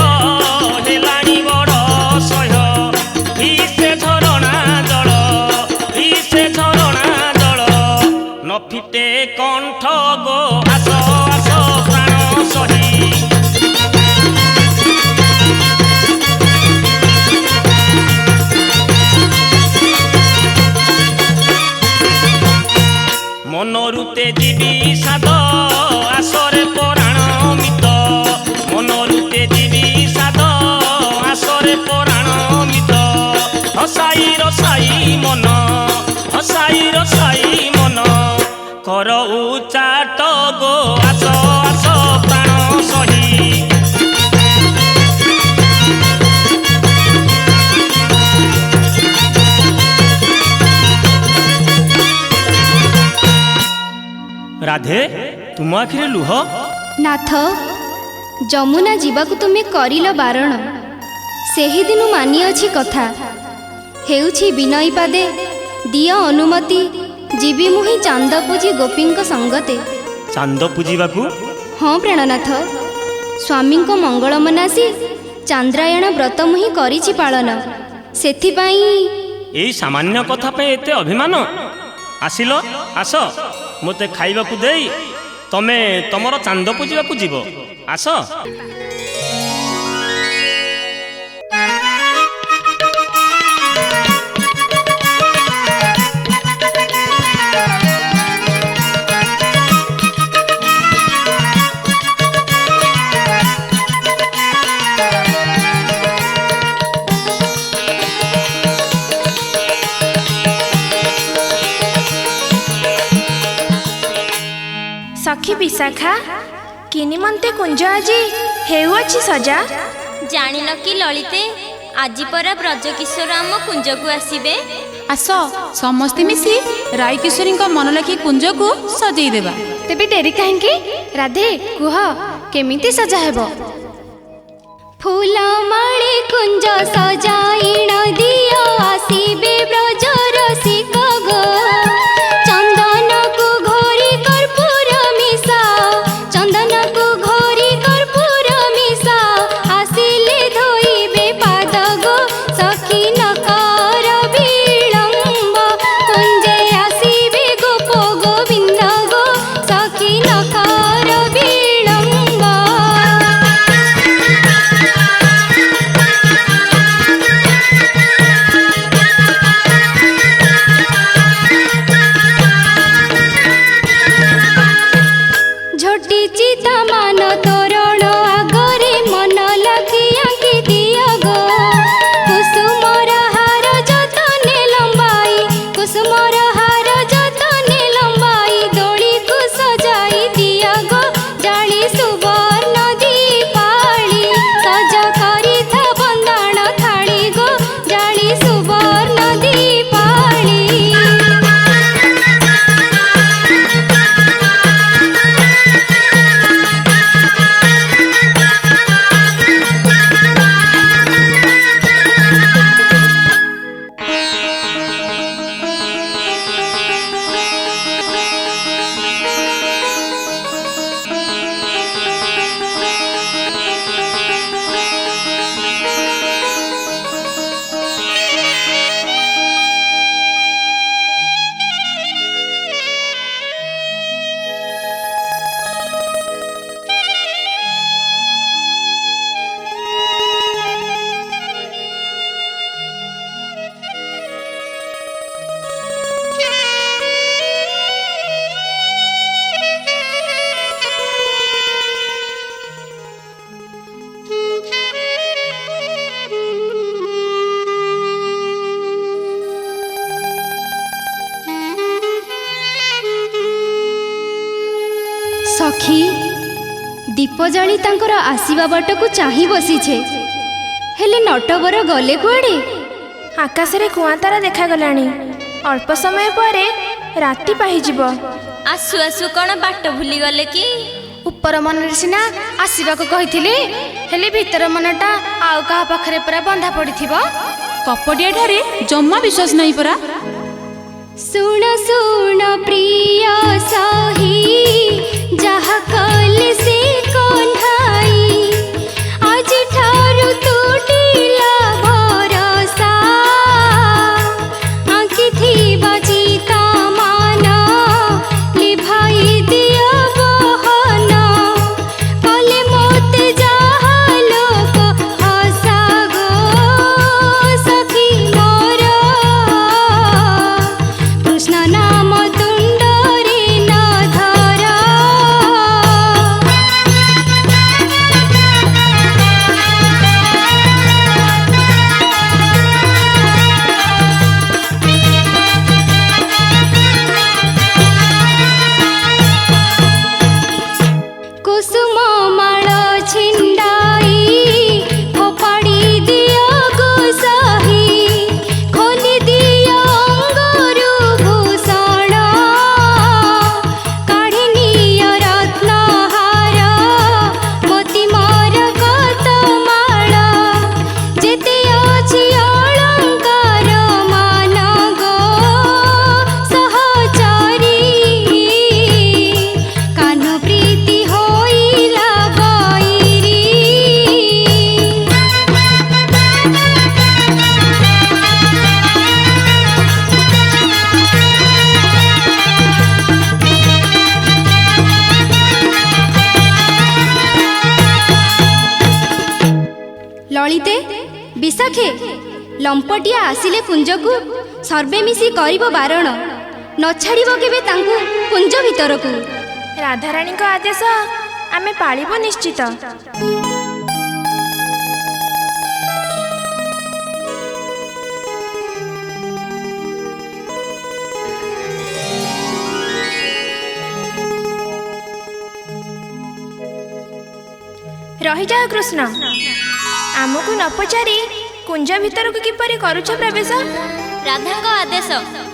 হেলানি বড় সহ্য। ইসে ঝরଣା জল, ইসে ঝরଣା জল, নফিটে কণ্ঠ গো। আস আস প্রাণ সহি। মনরুতে জীবি সাদ আসরে পরাণ মিত, মনরুতে জীবি সাদ আসরে পরাণ মিত। হসাই রসাই মন, হসাই রসাই মন, কর উচাট গো। আস আস প্রাণ সহি। রাধে, তুম আখিরে লুহ? ନାଥ, ଯମୁନା ଯିବାକୁ ତୁମେ କରିଲ ବାରଣ, ସେହିଦିନୁ ମାନିଅଛି କଥା। ହେଉଛି ବିନୟୀ ପାଦେ ଦିଅ ଅନୁମତି, ଯିବି ମୁହିଁ ଚାନ୍ଦ ପୂଜି ଗୋପୀଙ୍କ ସଙ୍ଗତେ। ଚାନ୍ଦ ପୂଜିବାକୁ? ହଁ ପ୍ରାଣନାଥ, ସ୍ୱାମୀଙ୍କ ମଙ୍ଗଳ ମନାସି ଚାନ୍ଦ୍ରାୟଣ ବ୍ରତ ମୁହିଁ କରିଛି ପାଳନ। ସେଥିପାଇଁ এই সামান্য কথা পাই এতে অভিমান? আসিল, আস, মতে খাইবাকু দেই তমে তমর চান্দ পূজিবাকু ଯିବ। আস। ସଖୀ ବିଶାଖା, କି ନିମନ୍ତେ କୁଞ୍ଜ ଆଜି ହେଉଅଛି ସଜା? ଜାଣିନ କି ଲଳିତେ, ଆଜି ପରା ବ୍ରଜକିଶୋର ଆମ କୁଞ୍ଜକୁ ଆସିବେ। ଆସ ସମସ୍ତେ ମିଶି ରାଇକିଶୋରୀଙ୍କ ମନଲାଖି କୁଞ୍ଜକୁ ସଜେଇ ଦେବା। ତେବେ ଡେରି କାହିଁକି? ରାଧେ, କୁହ କେମିତି ସଜା ହେବ? ଫୁଲମାଳି କୁଞ୍ଜ ସଜାଇଣ ଦିଅ, ଆସିବେ ବ୍ରଜ ରସିକ ଗೋ। ଚନ୍ଦନକୁ ଘୋରି କର୍ପୂର ମିଶା, ଚନ୍ଦନକୁ ଘୋରି କର୍ପୂର ମିଶା, ଆସିଲେ ଧୋଇବେ ପାଦ ଗೋ। ସଖୀ ନକର ବିଳମ୍ବ, କୁଞ୍ଜେ ଆସିବେ ଗୋପ ଗୋବିନ୍ଦ ଗೋ। ସଖୀ ନକର ବିଳମ୍ବ। ଝଟିଛି ତା ମାନ ତୋରଣ सखी दीप जली तांकर आसीबा बाटकू चाही बसीछे हेले नटवर गले कुआडे। आकाश रे कुआतारा देखा गलानी अल्प समय परे राति पाहिजिब। आसु आसु कौन बाट भूली गले कि? ऊपर मन सिना आसीबाको कहिथिले हेले भीतर मनटा आउ कहा पाखरे परा बंधा पड़िथिबो। कपटिया ठारे जम्मा विश्वास नहीं परा। सुन सुन प्रिय सही जहा कल से कन्हाई आज ठारू टूटिला भरोसा आंखि थिबा जीता मान लिभाई दिया बहन कले मोते जहा लोक हसा गो सखी मोर कृष्ण नाम तुंडरे न धरा। कुसुम माळ छिंडाई फोपाड़ी दिया गोसाही खोली दिया अंगरू भूषण काढ़ी निया रत्नहार मोती मरकत माळ जेते अछि अलंकार मान गो सहचारी कान्ह प्रीति होइला बैरी। ललिते विशाखे लंपटिया आसिले कुंजकू सर्वे मिसी करिब बारण न छाड़िब केबे तांकू कुंज भितरकू। राधाराणी को आदेश आमे पालिबो निश्चित। रही जाओ कृष्ण आमको न पचारि कुंज भितर को किपरि करूछ प्रवेश। राधाଙ୍କ आदेश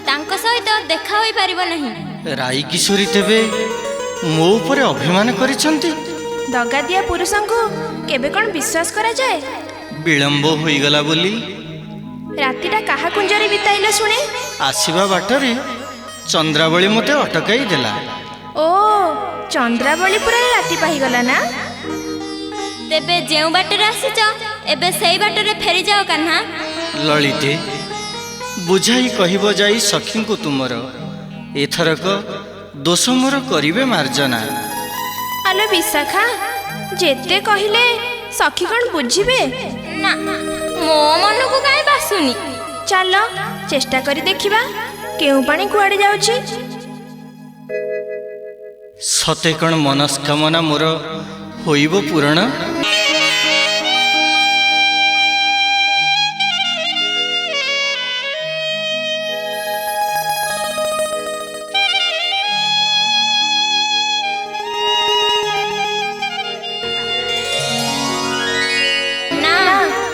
ତାଙ୍କ ସହିତ ଦେଖା ହୋଇ ପାରିବ ନାହିଁ। राई किशोरी तेबे मो ऊपर अभिमान करिसंती। दगादिया पुरुषଙ୍କୁ केबे कोन विश्वास करा जाए। विलंब होइगला बोली रातिटा काहा कुंजरे बिताइल शुणे। आसीबा बाटरे चंद्रावली मते अटकाई देला। ओ चंद्रावली पुरा राति पाही गला ना। तेबे जेउ बाटरे आसीच एबे सेई बाटरे फेरी जाओ कान्हा। ललिते बुझाई कहब जाई सखी को तुमर एथरक दोष मोर करिवे मार्जना। आलो विशाखा जेते कहिले सखी कोन बुझिबे ना मो मन को काई बासुनी। चलो चेष्टा करी देखिबा केउ पानी कुआडे जाउची। सते कण मनस्कामना मोर होइबो पूर्ण।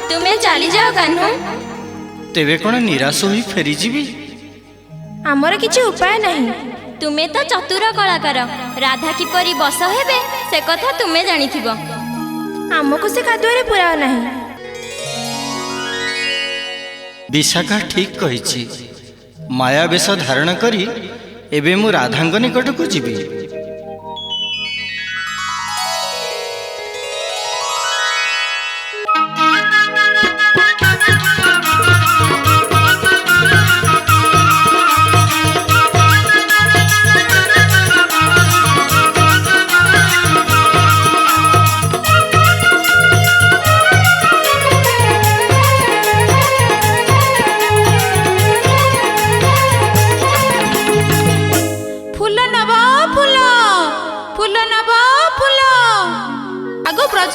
तुमे चली जाओ कान्हू। तेबे कण निराश होई फेरी जीवी। हमर किछि उपाय नहीं। तुमे तो चतुर कलाकार राधा किपरि बस हेबे से कथा तुमे जानिथिबो। हमको से कादुरे पुराव नहीं। विशाखा ठीक कहिछि माया बेश धारण करी एबे मु राधांग निकट को जीवी।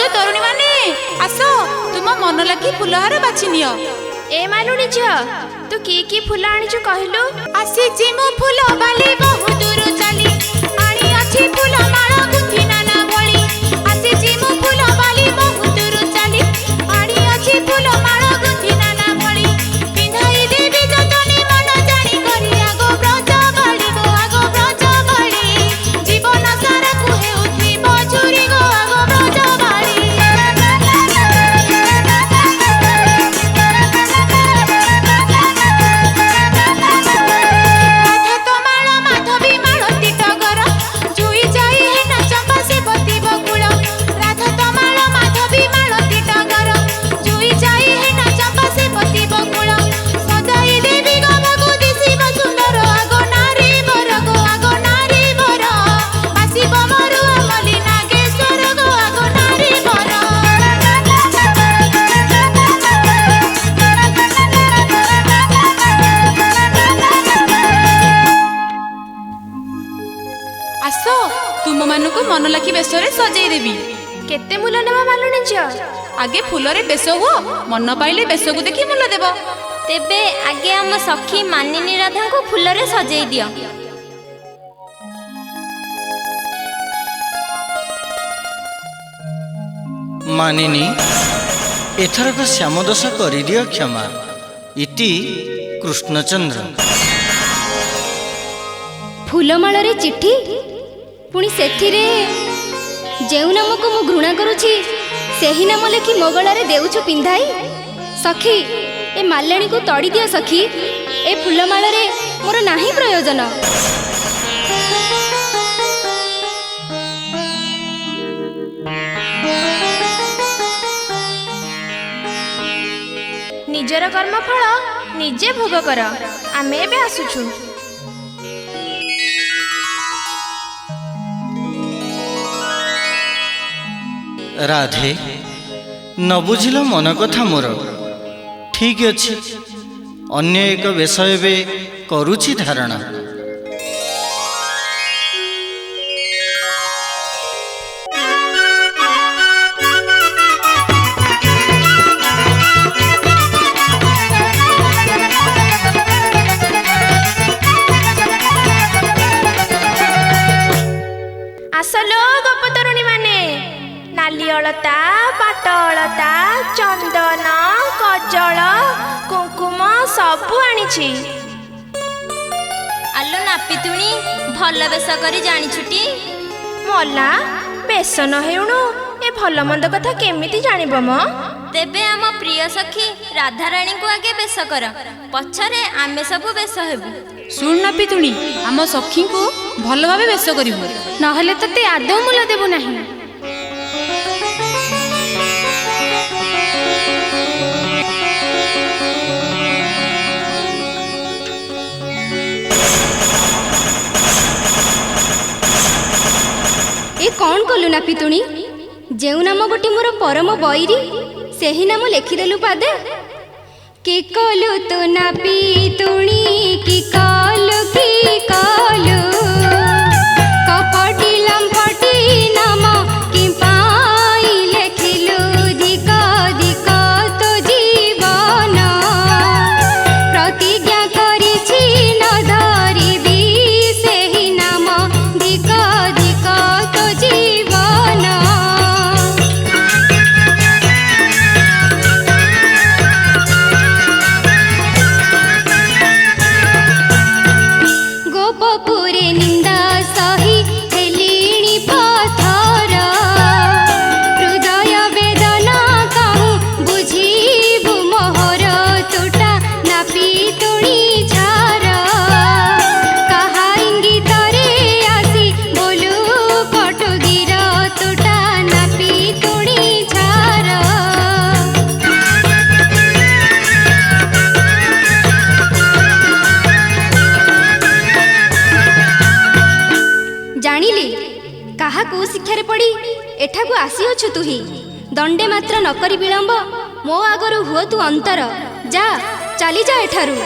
तरुणी माने आस तुम मन लगी फुलहार बाछि नियो। ए मालुनी झियो तू की फूल आनिछु कहलु। आसी जे मो फूल बाली बहुत दूर चली आनी अछि फूल माला गुथि मनलाखी बेशरे सजेई देवी। केते मूल नेबा मालुनी झियो? आगे फूलरे बेश हुओ, मन पाइले बेशकू देखि मूल देव। तेबे आगे आम सखी मानिनी राधा को फूलरे सजेई दियो। मानिनी एथरक श्यामदोष करिदियो क्षमा। इति कृष्णचंद्र। फूलमाଳରେ चिठी, पुणी सेथिरे जेउ नामको मु घृणा करुछि सेही नाम लेखि मो गଳାରେ देउछु पिंधाई। सखी ए माल्याणी को तड़ी दियो सखी, ए फूलमाଳରେ मोर नाही प्रयोजन। निजर कर्मफल निजे भोग कर। आमे एबे आसुछु। राधे न बुझिल मन कथा मोर। ठीक अछि, अन्य एक विषय बे करुछि धारणा। आसलो गोपतरुणी माने नाली अलता, पाट अलता, चंदन, कजल, कुंकुम सबु आनिछि। आलो नापितुणी भल बेश करी जानी छुटी। मला बेश न हेउणु ए भल मंद कथा केमिति जानिबो म? तेबे आम प्रिय सखी राधाराणी को आगे बेश कर, पछरे आमे सबु बेश हेबु। शुण नापितुणी, आम सखी को भल भावे बेश करिबु, नहले तते आदौ मूल देबु नाही। ए कौन कलु नापितुणी? जेउ नाम गोटी मोर परम बैरी सेही नाम लेखिदेलु पादे। कि कलु तो नापितुणी, कि कलु कपटी लंपटी नाम कि पाई लेखिलु। धिक धिक तो जीवन प्रतिज्ञा करिछि न धरिबी सेही नाम। धिक धिक तो जीवन। गोपपुरे निंदा सही हेलिणी पथर। हृदय वेदना कहूँ बुझीबु मोहर तुटा नापितुणी झार। कहा इंगितरे आसी बोलू कटुगीर तुटा नापितुणी झार। जानिले काहा को शिक्षारे पड़ी एठाकू आसीअछु तुही। दंडे मात्र न करी विलंब, मो आगरु हुओ तू अंतर। जा चली जा एठारू।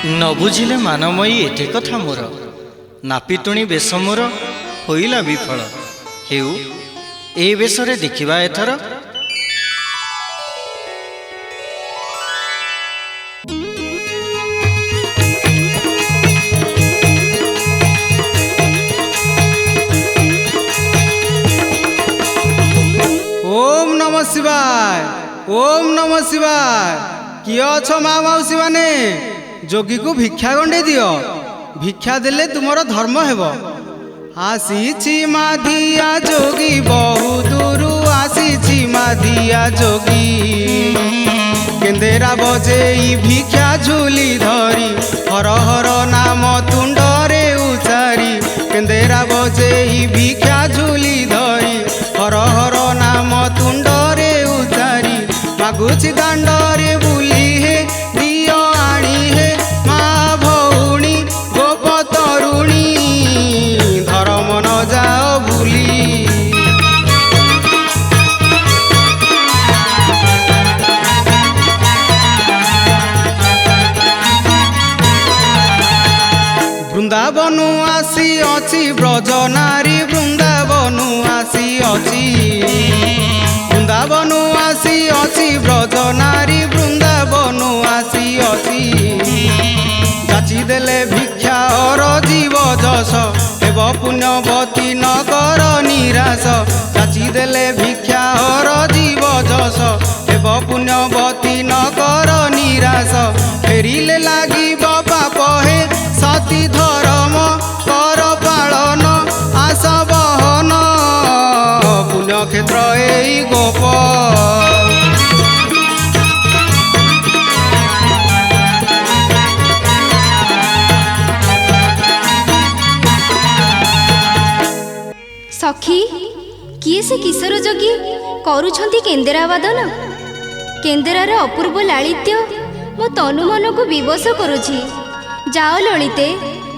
न बुझिले मानमयी एते कथा मोर। नापितुणी बेश मोर होइला विफल। हेउ ए बेशरे देखिबा एथर। ओम नमः शिवाय, ओम नमः शिवाय। किए अछ माँ मौसी माने? जोगी को भिक्षा गंडे दियो, भिक्षा देले तुमर धर्म हेब। आसीछि माधिया जोगी, बहु दूरु आसीछि माधिया जोगी। केंदेरा बजेई भिक्षा झुली धरी, हर हर नाम तुंडरे उचारी। केंदेरा बजेई भिक्षा झुली धरी, हर हर नाम तुंडरे उचारी। मागुछि दांडरे बुली हे दियो आणी हे ବୃନ୍ଦାବନୁ ଆସି ଅଛି ବ୍ରଜ ନାରୀ ବୃନ୍ଦାବନୁ ଆସି ଅଛି ବୃନ୍ଦାବନୁ ଆସି ଅଛି ବ୍ରଜ ନାରୀ ବୃନ୍ଦାବନୁ ଆସି ଅଛି ଯାଚି ଦେଲେ ଭିକ୍ଷା ଅର ଜୀବ ଯଶ ହେବ ପୁଣ୍ୟବତୀ ନଗର ନିରାଶ ଯାଚି ଦେଲେ ଭିକ୍ଷା ଅର ଜୀବ ଯଶ ହେବ ପୁଣ୍ୟବତୀ ନଗର ନିରାଶ ଫେରିଲେ ଲାଗିବ ପାପ ହେ ସତୀ ଧର୍ମ କର ପାଳନ ଆସ ବହନ ପୁଣ୍ୟକ୍ଷେତ୍ର ଏଇ ଗୋପ ସଖୀ କିଏ ସେ କିଶୋର ଯୋଗୀ କରୁଛନ୍ତି କେନ୍ଦେରା ବାଦନ କେନ୍ଦେରାର ଅପୂର୍ବ ଲାଳିତ୍ୟ ମୋ ତନୁ ମନକୁ ବିବଶ କରୁଛି ଯାଅ ଲଳିତେ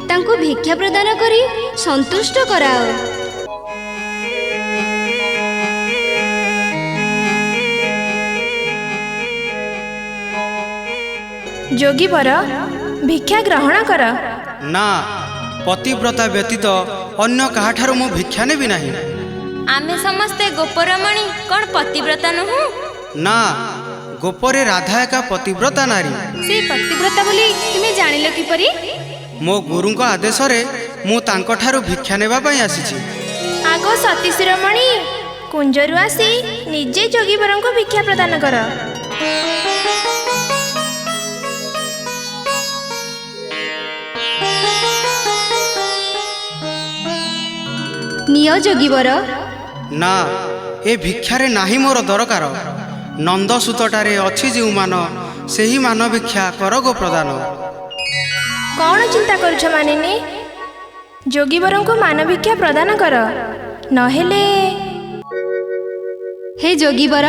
ତାଙ୍କୁ ଭିକ୍ଷା ପ୍ରଦାନ କରି ସନ୍ତୁଷ୍ଟ କରାଅ। ଯୋଗୀବର ଭିକ୍ଷା ଗ୍ରହଣ କର। ନା ପତିବ୍ରତା ବ୍ୟତୀତ ଅନ୍ୟ କାହାଠାରୁ ମୁଁ ଭିକ୍ଷା ନେବି ନାହିଁ। ଆମେ ସମସ୍ତେ ଗୋପରମଣି କ'ଣ ପତିବ୍ରତା ନୁହଁ? ନା ଗୋପରେ ରାଧା ଏକା ପତିବ୍ରତା ନାରୀ। ସେ ପତିବ୍ରତା ବୋଲି ତୁମେ ଜାଣିଲ କିପରି? ମୋ ଗୁରୁଙ୍କ ଆଦେଶରେ ମୁଁ ତାଙ୍କଠାରୁ ଭିକ୍ଷା ନେବା ପାଇଁ ଆସିଛି। ଆଗ ସତୀ ଶିରୋମଣି କୁଞ୍ଜରୁ ଆସି ନିଜେ ଯୋଗୀବରଙ୍କୁ ଭିକ୍ଷା ପ୍ରଦାନ କର। ନିଅ ଯୋଗୀବର। ନା ଏ ଭିକ୍ଷାରେ ନାହିଁ ମୋର ଦରକାର। ନନ୍ଦସୂତଟାରେ ଅଛି ଯେଉଁ ମାନ ସେହି ମାନ ଭିକ୍ଷା କର ଗୋ ପ୍ରଦାନ। କ'ଣ ଚିନ୍ତା କରୁଛ ମାନିନୀ? ଯୋଗୀବରଙ୍କୁ ମାନ ଭିକ୍ଷା ପ୍ରଦାନ କର ନହେଲେ ହେ ଯୋଗୀବର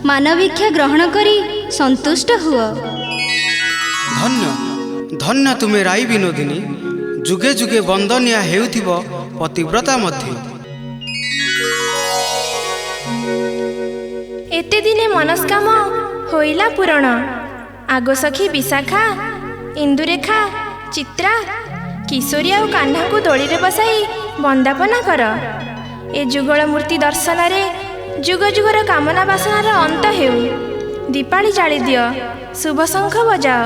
ମାନ ଭିକ୍ଷା ଗ୍ରହଣ କରି ସନ୍ତୁଷ୍ଟ ହୁଅ। ଧନ୍ୟ ଧନ୍ୟ ତୁମେ ରାଇ ବିନୋଦିନୀ ଯୁଗେ ଯୁଗେ ବନ୍ଦନିଆ ହେଉଥିବ ପତିବ୍ରତା ମଧ୍ୟ। ଏତେ ଦିନେ ମନସ୍କାମ ହୋଇଲା ପୂରଣ। ଆଗ ସଖୀ ବିଶାଖା ଇନ୍ଦୁରେଖା ଚିତ୍ରା କିଶୋରୀ ଆଉ କାହ୍ନାକୁ ଦୋଳିରେ ବସାଇ ବନ୍ଦାପନା କର। ଏ ଯୁଗଳ ମୂର୍ତ୍ତି ଦର୍ଶନରେ ଯୁଗ ଯୁଗର କାମନା ବାସନାର ଅନ୍ତ ହେଉ। ଦୀପାଳି ଜାଳି ଦିଅ, ଶୁଭ ଶଙ୍ଖ ବଜାଅ।